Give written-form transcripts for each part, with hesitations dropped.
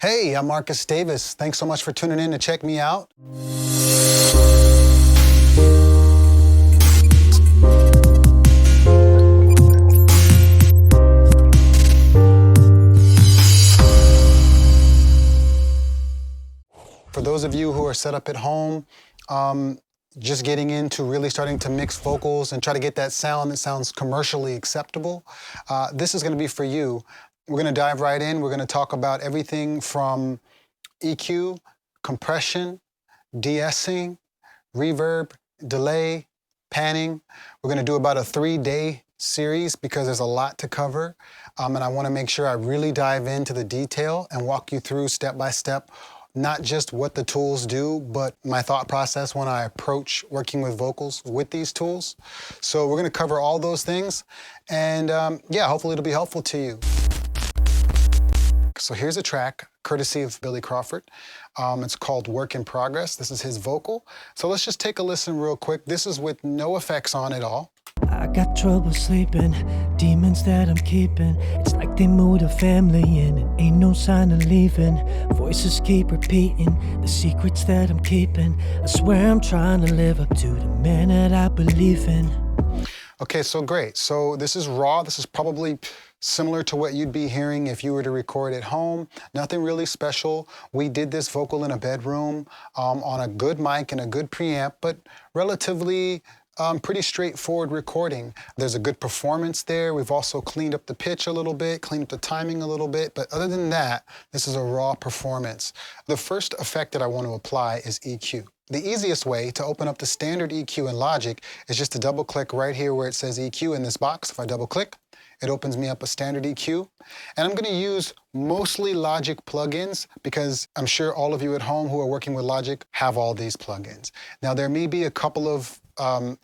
Hey, I'm Marcus Davis. Thanks so much for tuning in to check me out. For those of you who are set up at home, just getting into really starting to mix vocals and try to get that sound that sounds commercially acceptable, this is going to be for you. We're going to dive right in. We're going to talk about everything from EQ, compression, de-essing, reverb, delay, panning. We're going to do about a 3-day series because there's a lot to cover. And I want to make sure I really dive into the detail and walk you through step by step, not just what the tools do, but my thought process when I approach working with vocals with these tools. So we're going to cover all those things. And yeah, hopefully it'll be helpful to you. So here's a track, courtesy of Billy Crawford. It's called Work in Progress. This is his vocal. So let's just take a listen real quick. This is with no effects on at all. I got trouble sleeping, demons that I'm keeping. It's like they moved a family in and ain't no sign of leaving. Voices keep repeating the secrets that I'm keeping. I swear I'm trying to live up to the man that I believe in. Okay, so great. So this is raw. This is probably similar to what you'd be hearing if you were to record at home. Nothing really special. We did this vocal in a bedroom on a good mic and a good preamp, but relatively pretty straightforward recording. There's a good performance there. We've also cleaned up the pitch a little bit, cleaned up the timing a little bit, but other than that, this is a raw performance. The first effect that I want to apply is EQ. The easiest way to open up the standard EQ in Logic is just to double click right here where it says EQ in this box. If I double click, it opens me up a standard EQ. And I'm going to use mostly Logic plugins because I'm sure all of you at home who are working with Logic have all these plugins. Now there may be a couple of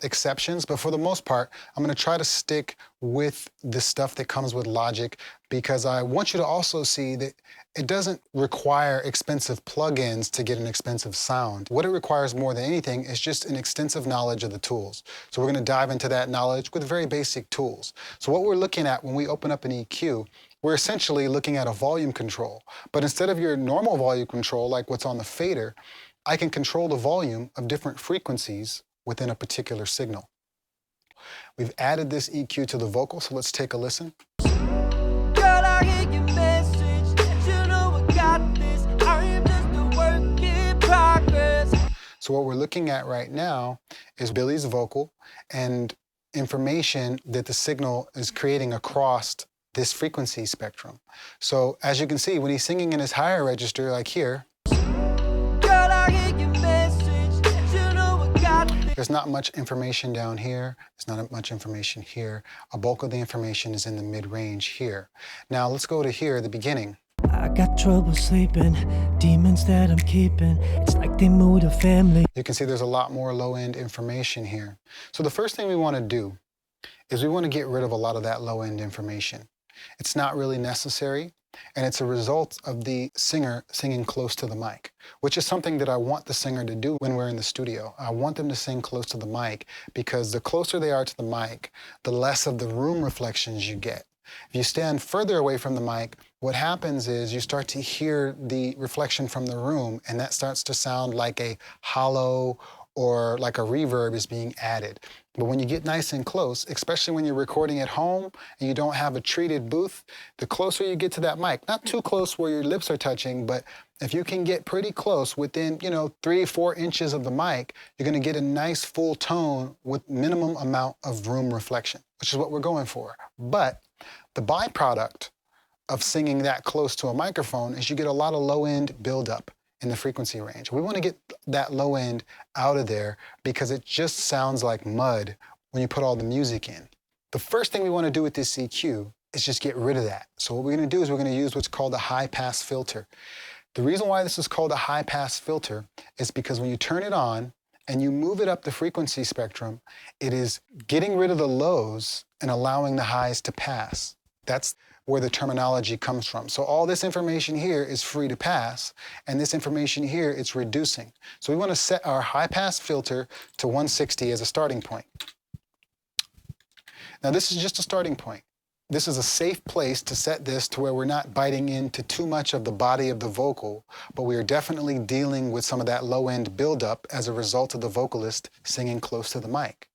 exceptions, but for the most part, I'm going to try to stick with the stuff that comes with Logic because I want you to also see that it doesn't require expensive plugins to get an expensive sound. What it requires more than anything is just an extensive knowledge of the tools. So we're going to dive into that knowledge with very basic tools. So what we're looking at when we open up an EQ, we're essentially looking at a volume control. But instead of your normal volume control, like what's on the fader, I can control the volume of different frequencies within a particular signal. We've added this EQ to the vocal, so let's take a listen. Girl, I hear your message, you know I got this. I am just a work in progress. So what we're looking at right now is Billy's vocal and information that the signal is creating across this frequency spectrum. So as you can see, when he's singing in his higher register, like here, there's not much information down here. There's not much information here. A bulk of the information is in the mid-range here. Now let's go to here, the beginning. I got trouble sleeping, demons that I'm keeping. It's like they moved a family. You can see there's a lot more low-end information here. So the first thing we want to do is we want to get rid of a lot of that low-end information. It's not really necessary. And it's a result of the singer singing close to the mic, which is something that I want the singer to do when we're in the studio. I want them to sing close to the mic because the closer they are to the mic, the less of the room reflections you get. If you stand further away from the mic, what happens is you start to hear the reflection from the room, and that starts to sound like a hollow or like a reverb is being added. But when you get nice and close, especially when you're recording at home and you don't have a treated booth, the closer you get to that mic, not too close where your lips are touching, but if you can get pretty close within, 3-4 inches of the mic, you're going to get a nice full tone with minimum amount of room reflection, which is what we're going for. But the byproduct of singing that close to a microphone is you get a lot of low-end buildup in the frequency range. We want to get that low end out of there because it just sounds like mud when you put all the music in. The first thing we want to do with this EQ is just get rid of that. So what we're going to do is we're going to use what's called a high-pass filter. The reason why this is called a high-pass filter is because when you turn it on and you move it up the frequency spectrum, it is getting rid of the lows and allowing the highs to pass. That's where the terminology comes from. So all this information here is free to pass, and this information here, it's reducing. So we want to set our high-pass filter to 160 as a starting point. Now this is just a starting point. This is a safe place to set this to where we're not biting into too much of the body of the vocal, but we are definitely dealing with some of that low end buildup as a result of the vocalist singing close to the mic.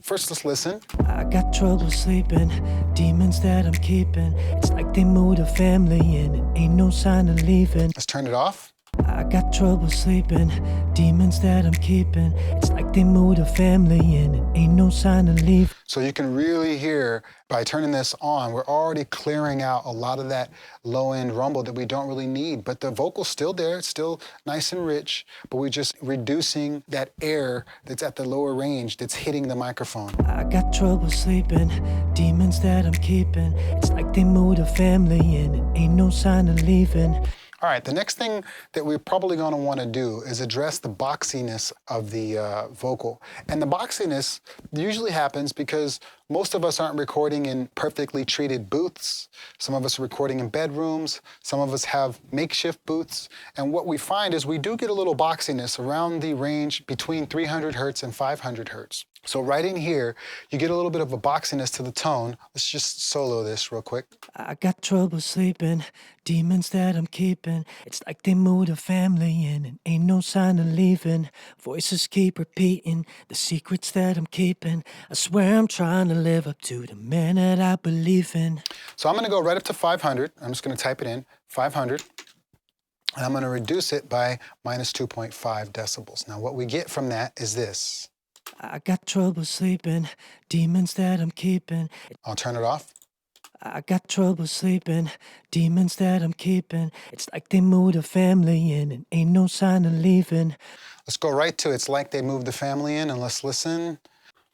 First, let's listen. I got trouble sleeping, demons that I'm keeping. It's like they moved a family in and ain't no sign of leaving. Let's turn it off. I got trouble sleeping, demons that I'm keeping. It's like they moved a family in and ain't no sign of leaving. So you can really hear, by turning this on, we're already clearing out a lot of that low-end rumble that we don't really need. But the vocal's still there, it's still nice and rich, but we're just reducing that air that's at the lower range that's hitting the microphone. I got trouble sleeping, demons that I'm keeping. It's like they moved a family in and ain't no sign of leaving. All right, the next thing that we're probably going to want to do is address the boxiness of the vocal. And the boxiness usually happens because most of us aren't recording in perfectly treated booths. Some of us are recording in bedrooms. Some of us have makeshift booths. And what we find is we do get a little boxiness around the range between 300 hertz and 500 hertz. So right in here, you get a little bit of a boxiness to the tone. Let's just solo this real quick. I got trouble sleeping, demons that I'm keeping. It's like they moved a family in and ain't no sign of leaving. Voices keep repeating the secrets that I'm keeping. I swear I'm trying to live up to the man that I believe in. So I'm going to go right up to 500. I'm just going to type it in, 500. And I'm going to reduce it by minus 2.5 decibels. Now what we get from that is this. I got trouble sleeping, demons that I'm keeping. I'll turn it off. I got trouble sleeping, demons that I'm keeping. It's like they moved a family in and ain't no sign of leaving. Let's go right to It's Like They Moved the Family In, and let's listen.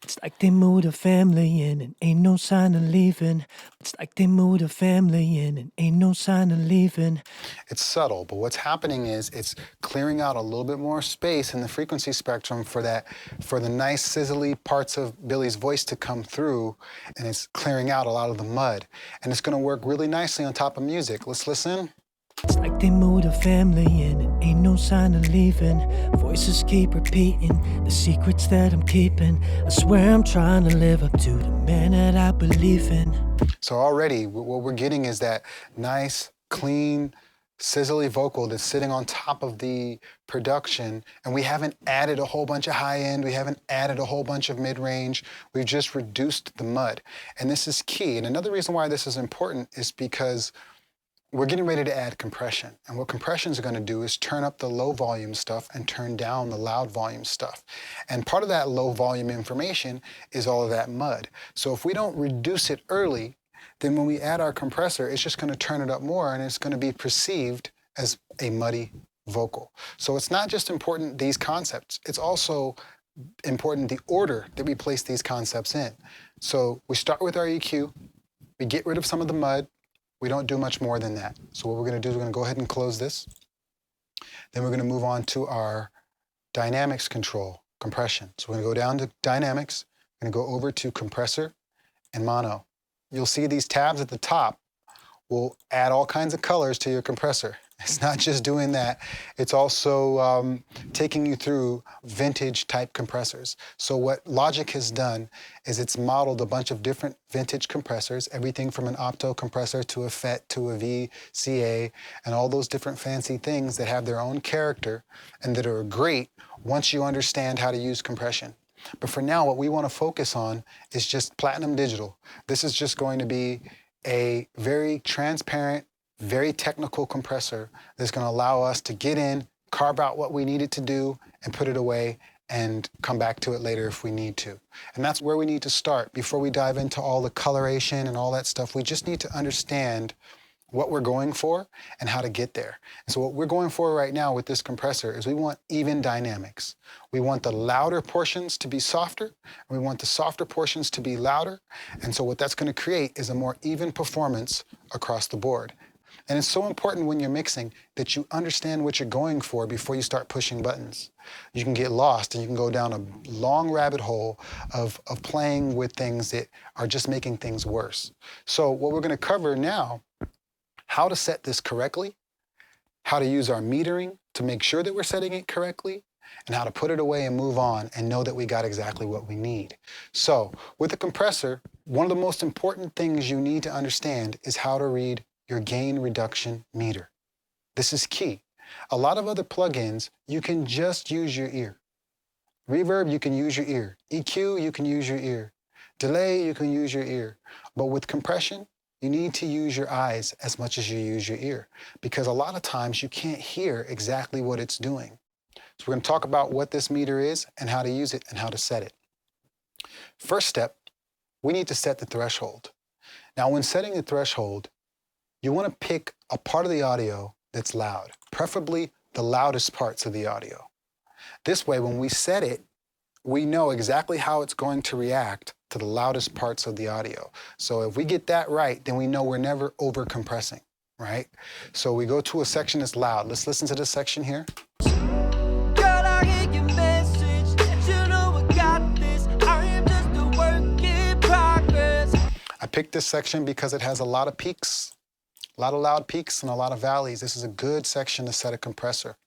It's like they moved a family in and ain't no sign of leaving. It's like they moved a family in and ain't no sign of leaving. It's subtle, but what's happening is it's clearing out a little bit more space in the frequency spectrum for the nice sizzly parts of Billy's voice to come through, and it's clearing out a lot of the mud. And it's going to work really nicely on top of music. Let's listen. It's like they moved a family in and ain't no sign of leaving. Voices keep repeating the secrets that I'm keeping. I swear I'm trying to live up to the man that I believe in. So already what we're getting is that nice, clean, sizzly vocal that's sitting on top of the production, and we haven't added a whole bunch of high end, we haven't added a whole bunch of mid-range, we've just reduced the mud. And this is key. And another reason why this is important is because we're getting ready to add compression. And what compressions are going to do is turn up the low volume stuff and turn down the loud volume stuff. And part of that low volume information is all of that mud. So if we don't reduce it early, then when we add our compressor, it's just going to turn it up more, and it's going to be perceived as a muddy vocal. So it's not just important these concepts, it's also important the order that we place these concepts in. So we start with our EQ, we get rid of some of the mud, we don't do much more than that. So what we're going to do is we're going to go ahead and close this. Then we're going to move on to our dynamics control, compression. So we're going to go down to dynamics, we're going to go over to compressor and mono. You'll see these tabs at the top will add all kinds of colors to your compressor. It's not just doing that, it's also taking you through vintage type compressors. So what Logic has done is it's modeled a bunch of different vintage compressors, everything from an opto compressor to a FET to a VCA, and all those different fancy things that have their own character and that are great once you understand how to use compression. But for now, what we want to focus on is just Platinum Digital. This is just going to be a very transparent, very technical compressor that's going to allow us to get in, carve out what we need it to do, and put it away and come back to it later if we need to. And that's where we need to start. Before we dive into all the coloration and all that stuff, we just need to understand what we're going for and how to get there. And so what we're going for right now with this compressor is we want even dynamics. We want the louder portions to be softer, and we want the softer portions to be louder. And so what that's going to create is a more even performance across the board. And it's so important when you're mixing that you understand what you're going for before you start pushing buttons. You can get lost and you can go down a long rabbit hole of playing with things that are just making things worse. So what we're going to cover now, how to set this correctly, how to use our metering to make sure that we're setting it correctly, and how to put it away and move on and know that we got exactly what we need. So with a compressor, one of the most important things you need to understand is how to read your gain reduction meter. This is key. A lot of other plugins, you can just use your ear. Reverb, you can use your ear. EQ, you can use your ear. Delay, you can use your ear. But with compression, you need to use your eyes as much as you use your ear, because a lot of times you can't hear exactly what it's doing. So we're going to talk about what this meter is and how to use it and how to set it. First step, we need to set the threshold. Now, when setting the threshold, you want to pick a part of the audio that's loud, preferably the loudest parts of the audio. This way, when we set it, we know exactly how it's going to react to the loudest parts of the audio. So if we get that right, then we know we're never over compressing, right? So we go to a section that's loud. Let's listen to this section here. I picked this section because it has a lot of peaks, a lot of loud peaks and a lot of valleys. This is a good section to set a compressor.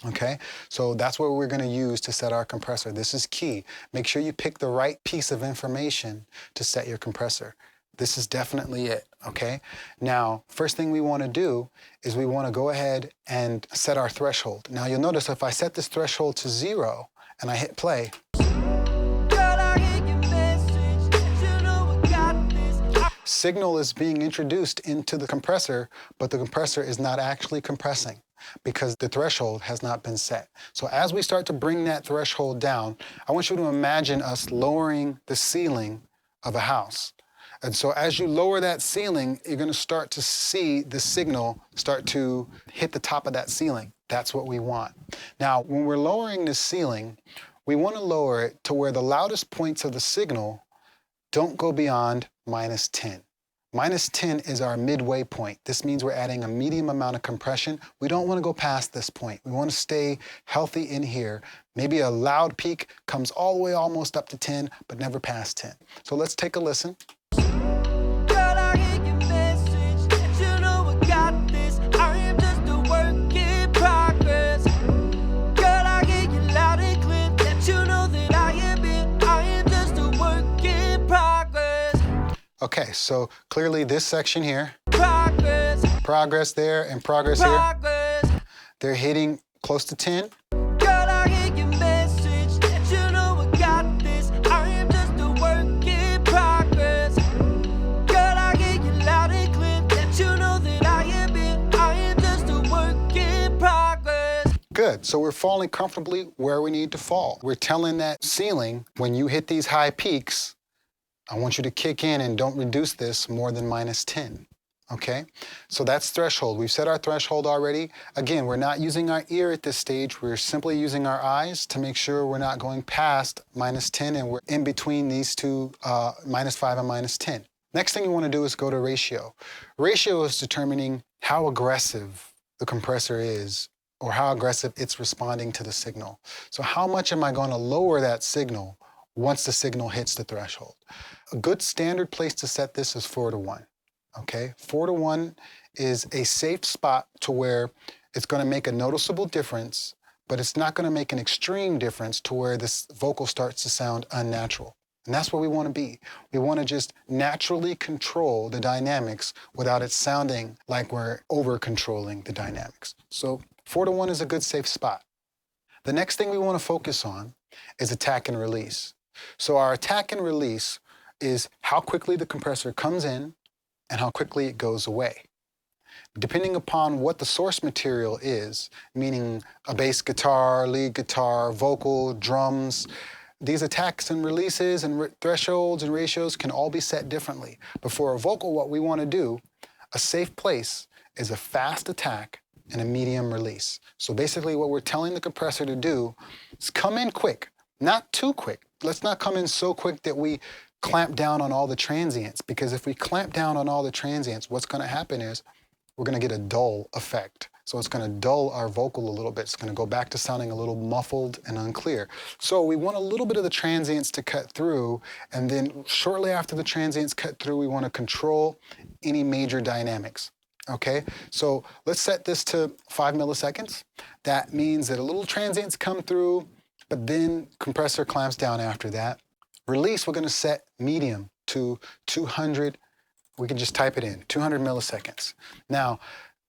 Okay, so that's what we're going to use to set our compressor. This is key. Make sure you pick the right piece of information to set your compressor. This is definitely it, okay? Now, first thing we want to do is we want to go ahead and set our threshold. Now, you'll notice if I set this threshold to 0 and I hit play, signal is being introduced into the compressor, but the compressor is not actually compressing because the threshold has not been set. So as we start to bring that threshold down, I want you to imagine us lowering the ceiling of a house. And so as you lower that ceiling, you're going to start to see the signal start to hit the top of that ceiling. That's what we want. Now, when we're lowering the ceiling, we want to lower it to where the loudest points of the signal don't go beyond -10. -10 is our midway point. This means we're adding a medium amount of compression. We don't want to go past this point. We want to stay healthy in here. Maybe a loud peak comes all the way almost up to 10, but never past 10. So let's take a listen. Okay, so clearly this section here, progress there and progress here, they're hitting close to 10. Girl, I hear your message, that you know I got this. I am just a work in progress. Girl, I hear you loud and clear, that you know that I am just a work in progress. Good, so we're falling comfortably where we need to fall. We're telling that ceiling, when you hit these high peaks, I want you to kick in and don't reduce this more than -10, okay? So that's threshold. We've set our threshold already. Again, we're not using our ear at this stage. We're simply using our eyes to make sure we're not going past -10 and we're in between these two, -5 and -10. Next thing you want to do is go to ratio. Ratio is determining how aggressive the compressor is or how aggressive it's responding to the signal. So how much am I going to lower that signal once the signal hits the threshold? A good standard place to set this is 4:1, okay? 4:1 is a safe spot to where it's going to make a noticeable difference, but it's not going to make an extreme difference to where this vocal starts to sound unnatural. And that's where we want to be. We want to just naturally control the dynamics without it sounding like we're over-controlling the dynamics. So 4:1 is a good safe spot. The next thing we want to focus on is attack and release. So our attack and release is how quickly the compressor comes in and how quickly it goes away. Depending upon what the source material is, meaning a bass guitar, lead guitar, vocal, drums, these attacks and releases and thresholds and ratios can all be set differently. But for a vocal, what we want to do, a safe place is a fast attack and a medium release. So basically what we're telling the compressor to do is come in quick, not too quick. Let's not come in so quick that we clamp down on all the transients, because if we clamp down on all the transients, what's going to happen is we're going to get a dull effect. So it's going to dull our vocal a little bit. It's going to go back to sounding a little muffled and unclear. So we want a little bit of the transients to cut through, and then shortly after the transients cut through, we want to control any major dynamics. Okay, so let's set this to 5 milliseconds. That means that a little transients come through, but then compressor clamps down after that. Release, we're going to set medium to 200. We can just type it in, 200 milliseconds. Now,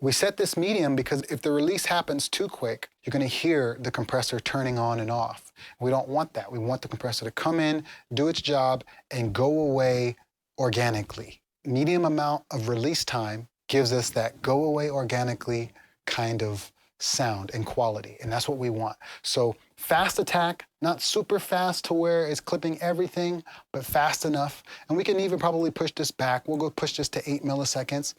we set this medium because if the release happens too quick, you're going to hear the compressor turning on and off. We don't want that. We want the compressor to come in, do its job, and go away organically. Medium amount of release time gives us that go away organically kind of sound and quality, and that's what we want. So fast attack, not super fast to where it's clipping everything, but fast enough. And we can even probably push this back. We'll go push this to 8 milliseconds,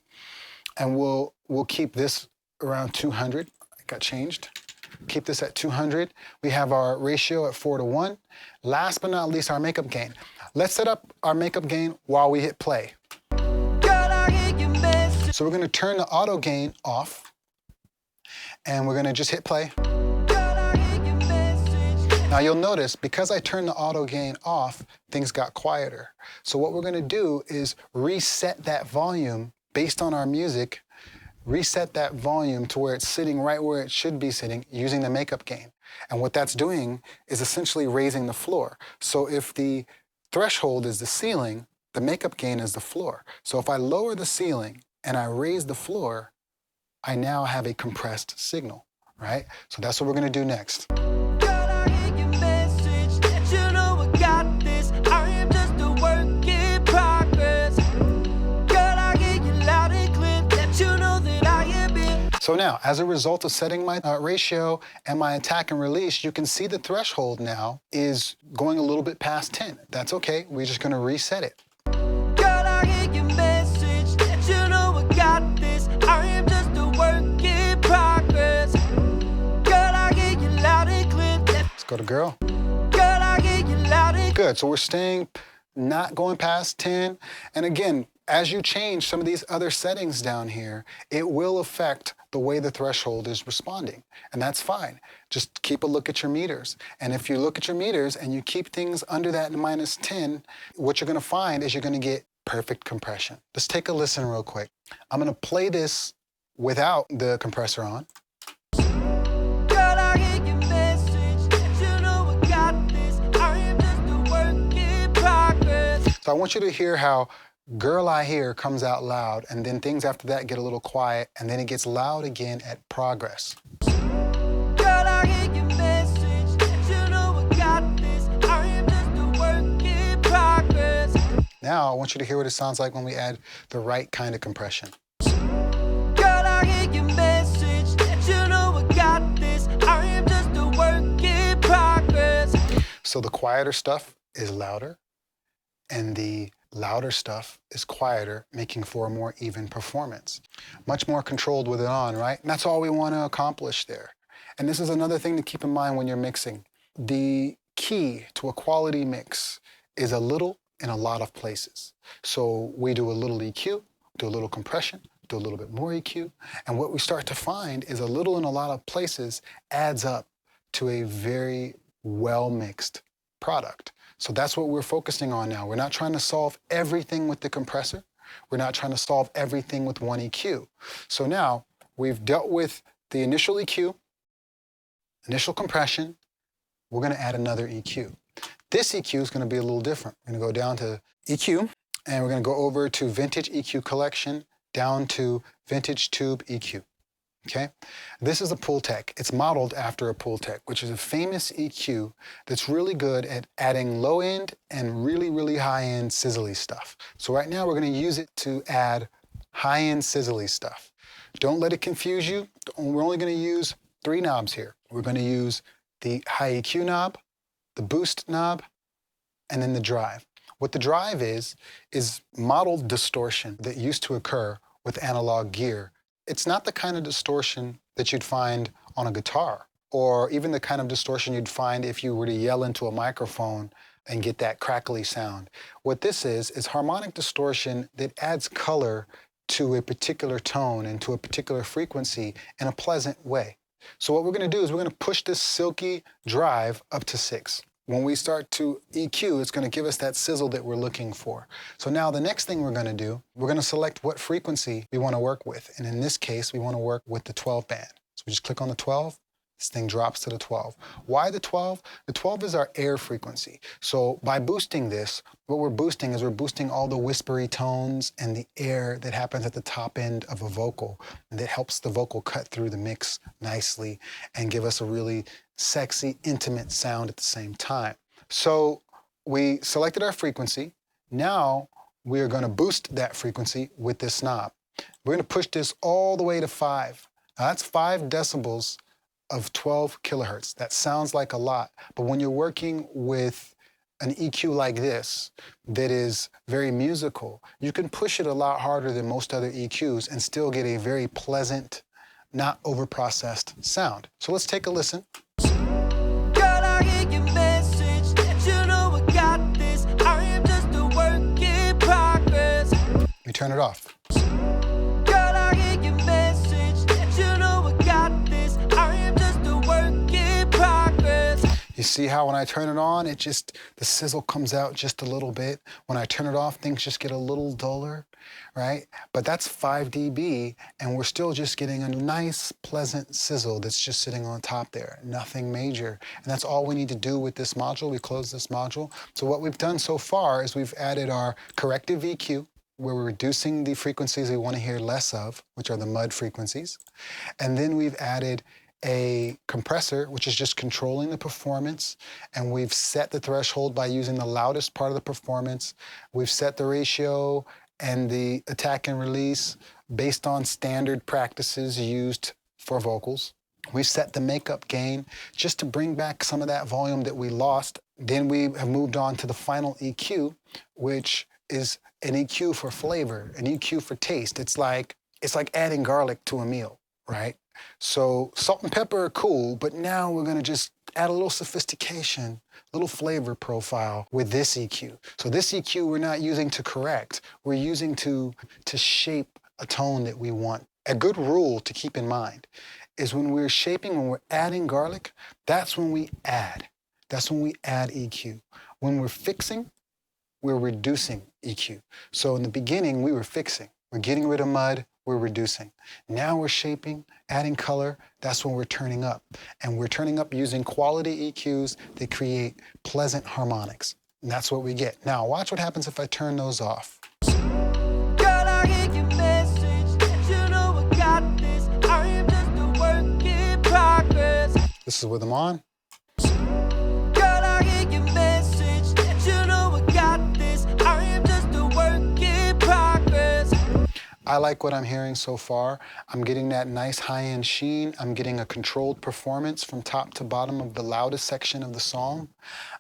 and we'll keep this around 200. It got changed. Keep this at 200. We have our ratio at 4:1. Last but not least, our makeup gain. Let's set up our makeup gain while we hit play. So we're going to turn the auto gain off, and we're going to just hit play. Now you'll notice, because I turned the auto gain off, things got quieter. So what we're going to do is reset that volume based on our music, reset that volume to where it's sitting right where it should be sitting using the makeup gain. And what that's doing is essentially raising the floor. So if the threshold is the ceiling, the makeup gain is the floor. So if I lower the ceiling and I raise the floor, I now have a compressed signal, right? So that's what we're going to do next. So now, as a result of setting my ratio and my attack and release, you can see the threshold now is going a little bit past 10. That's okay. We're just going to reset it. Let's go to girl. Good. So we're staying, not going past 10. And again, as you change some of these other settings down here, it will affect the way the threshold is responding. And that's fine. Just keep a look at your meters. And if you look at your meters and you keep things under that -10, what you're going to find is you're going to get perfect compression. Let's take a listen real quick. I'm going to play this without the compressor on. So I want you to hear how Girl I Hear comes out loud, and then things after that get a little quiet, and then it gets loud again at progress. Now I want you to hear what it sounds like when we add the right kind of compression. So the quieter stuff is louder, and the louder stuff is quieter, making for a more even performance. Much more controlled with it on, right? And that's all we want to accomplish there. And this is another thing to keep in mind when you're mixing. The key to a quality mix is a little in a lot of places. So we do a little EQ, do a little compression, do a little bit more EQ, and what we start to find is a little in a lot of places adds up to a very well-mixed product. So that's what we're focusing on now. We're not trying to solve everything with the compressor. We're not trying to solve everything with one EQ. So now we've dealt with the initial EQ, initial compression. We're going to add another EQ. This EQ is going to be a little different. We're going to go down to EQ, and we're going to go over to Vintage EQ Collection, down to Vintage Tube EQ. Okay? This is a Pultec. It's modeled after a Pultec, which is a famous EQ that's really good at adding low-end and really, really high-end sizzly stuff. So right now we're going to use it to add high-end sizzly stuff. Don't let it confuse you. We're only going to use 3 knobs here. We're going to use the high EQ knob, the boost knob, and then the drive. What the drive is modeled distortion that used to occur with analog gear. It's not the kind of distortion that you'd find on a guitar, or even the kind of distortion you'd find if you were to yell into a microphone and get that crackly sound. What this is harmonic distortion that adds color to a particular tone and to a particular frequency in a pleasant way. So what we're going to do is we're going to push this silky drive up to 6. When we start to EQ, it's going to give us that sizzle that we're looking for. So now the next thing we're going to do, we're going to select what frequency we want to work with. And in this case, we want to work with the 12 band. So we just click on the 12. This thing drops to the 12. Why the 12? The 12 is our air frequency. So by boosting this, what we're boosting is we're boosting all the whispery tones and the air that happens at the top end of a vocal, and that helps the vocal cut through the mix nicely and give us a really sexy, intimate sound at the same time. So we selected our frequency. Now we are going to boost that frequency with this knob. We're going to push this all the way to 5. Now that's 5 decibels of 12 kilohertz. That sounds like a lot, but when you're working with an EQ like this that is very musical, you can push it a lot harder than most other EQs and still get a very pleasant, not overprocessed sound. So let's take a listen. Girl, I hear your message, that you know I got this. I am just a work in progress. We turn it off. Girl, I hear your message, that you know I got this. I am just a work in progress. You see how when I turn it on, the sizzle comes out just a little bit. When I turn it off, things just get a little duller, right? But that's 5 dB, and we're still just getting a nice, pleasant sizzle that's just sitting on top there. Nothing major. And that's all we need to do with this module. We close this module. So what we've done so far is we've added our corrective EQ, where we're reducing the frequencies we want to hear less of, which are the mud frequencies. And then we've added a compressor, which is just controlling the performance, and we've set the threshold by using the loudest part of the performance. We've set the ratio and the attack and release based on standard practices used for vocals. We've set the makeup gain just to bring back some of that volume that we lost. Then we have moved on to the final EQ, which is an EQ for flavor, an EQ for taste. It's like adding garlic to a meal, right? So salt and pepper are cool, but now we're going to just add a little sophistication, a little flavor profile with this EQ. So this EQ we're not using to correct, we're using to shape a tone that we want. A good rule to keep in mind is when we're shaping, when we're adding garlic, that's when we add. That's when we add EQ. When we're fixing, we're reducing EQ. So in the beginning, we were fixing. We're getting rid of mud, we're reducing. Now we're shaping, adding color, that's when we're turning up. And we're turning up using quality EQs that create pleasant harmonics. And that's what we get. Now watch what happens if I turn those off. Girl, I hear your message, that you know I got this. I am just a work in progress. This is with them on. Girl, I hear your message, that you know I got this. I am just a work in progress. I like what I'm hearing so far. I'm getting that nice high-end sheen. I'm getting a controlled performance from top to bottom of the loudest section of the song.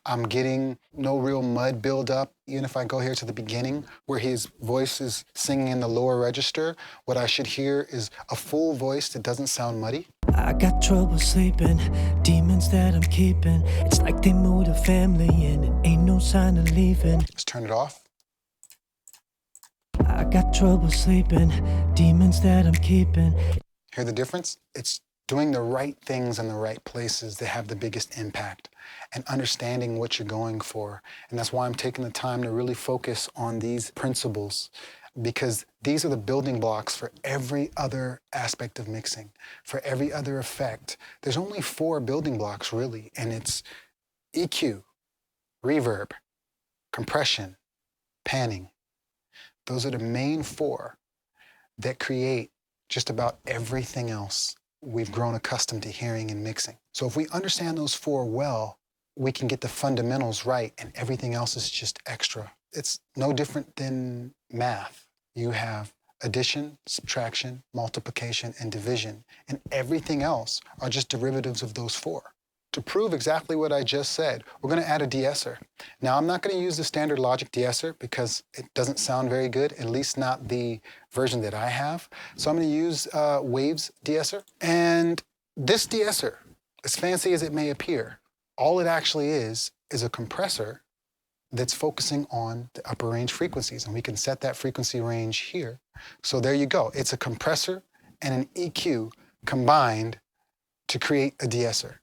I'm getting no real mud buildup. Even if I go here to the beginning where his voice is singing in the lower register, what I should hear is a full voice that doesn't sound muddy. I got trouble sleeping, demons that I'm keeping. It's like they moved a family in and ain't no sign of leaving. Let's turn it off. I got trouble sleeping, demons that I'm keeping. Hear the difference? It's doing the right things in the right places that have the biggest impact and understanding what you're going for. And that's why I'm taking the time to really focus on these principles, because these are the building blocks for every other aspect of mixing, for every other effect. There's only 4 building blocks really, and it's EQ, reverb, compression, panning. Those are the main 4 that create just about everything else we've grown accustomed to hearing and mixing. So if we understand those 4 well, we can get the fundamentals right and everything else is just extra. It's no different than math. You have addition, subtraction, multiplication, and division, and everything else are just derivatives of those 4. To prove exactly what I just said, we're going to add a deesser. Now, I'm not going to use the standard Logic deesser because it doesn't sound very good, at least not the version that I have. So I'm going to use Waves deesser. And this deesser, as fancy as it may appear, all it actually is a compressor that's focusing on the upper range frequencies. And we can set that frequency range here. So there you go. It's a compressor and an EQ combined to create a deesser.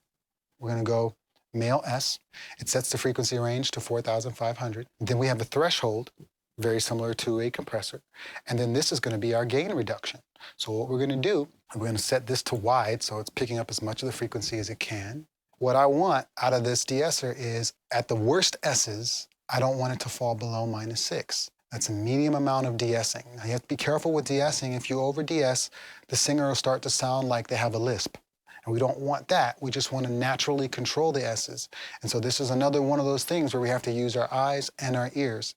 We're going to go male S. It sets the frequency range to 4,500. Then we have a threshold, very similar to a compressor. And then this is going to be our gain reduction. So what we're going to do, we're going to set this to wide so it's picking up as much of the frequency as it can. What I want out of this deesser is, at the worst S's, I don't want it to fall below -6. That's a medium amount of de-essing. Now you have to be careful with de-essing. If you over de-ess, the singer will start to sound like they have a lisp. And we don't want that. We just want to naturally control the S's. And so this is another one of those things where we have to use our eyes and our ears.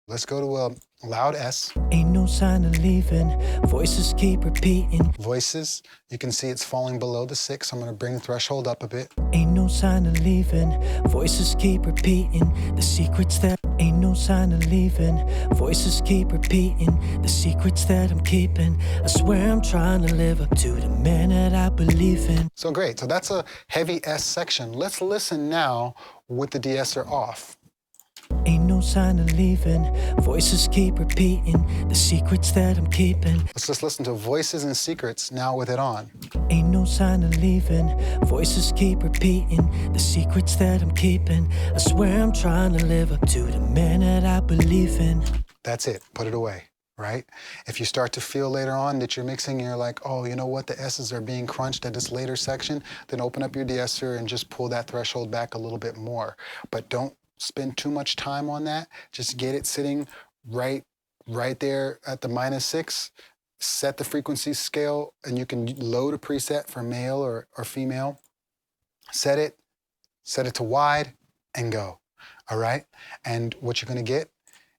Let's go to a loud S. Ain't no sign of leaving. Voices keep repeating. Voices, you can see it's falling below the 6. I'm going to bring the threshold up a bit. Ain't no sign of leaving. Voices keep repeating. The secrets that ain't no sign of leaving. Voices keep repeating. The secrets that I'm keeping. I swear I'm trying to live up to the man that I believe in. So great. So that's a heavy S section. Let's listen now with the deesser off. Ain't no sign of leaving. Voices keep repeating. The secrets that I'm keeping. Let's just listen to voices and secrets now with it on. Ain't no sign of leaving. Voices keep repeating. The secrets that I'm keeping. I swear I'm trying to live up to the man that I believe in. That's it. Put it away, right? If you start to feel later on that you're mixing, you're like, oh, you know what? The S's are being crunched at this later section, then open up your deesser and just pull that threshold back a little bit more. But don't spend too much time on that. Just get it sitting right there at the -6. Set the frequency scale, and you can load a preset for male or female. Set it to wide, and go. All right? And what you're going to get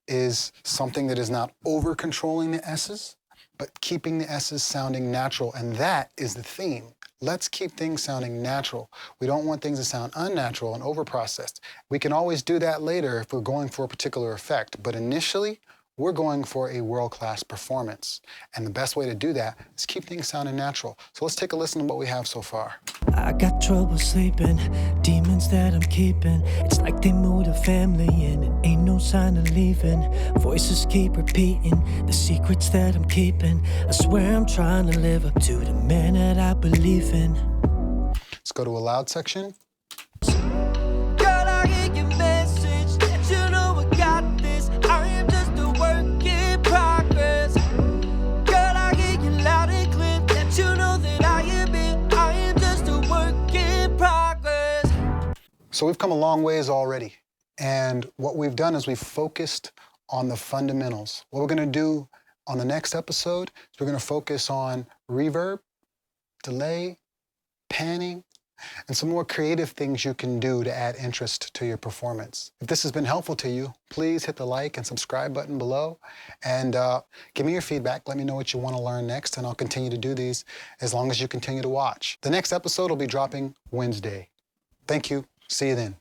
is something that is not over controlling the S's, but keeping the S's sounding natural. And that is the theme. Let's keep things sounding natural. We don't want things to sound unnatural and overprocessed. We can always do that later if we're going for a particular effect, but initially, we're going for a world-class performance. And the best way to do that is keep things sounding natural. So let's take a listen to what we have so far. I got trouble sleeping, demons that I'm keeping. It's like they moved a family in and ain't no sign of leaving. Voices keep repeating, the secrets that I'm keeping. I swear I'm trying to live up to the man that I believe in. Let's go to a loud section. Girl, I hear your message, that you know I got this. I am just a work in progress. Girl, I hear you loud and clear, that you know that I am it. I am just a work in progress. So we've come a long ways already. And what we've done is we've focused on the fundamentals. What we're going to do on the next episode is we're going to focus on reverb, delay, panning, and some more creative things you can do to add interest to your performance. If this has been helpful to you, please hit the like and subscribe button below, and give me your feedback. Let me know what you want to learn next, and I'll continue to do these as long as you continue to watch. The next episode will be dropping Wednesday. Thank you. See you then.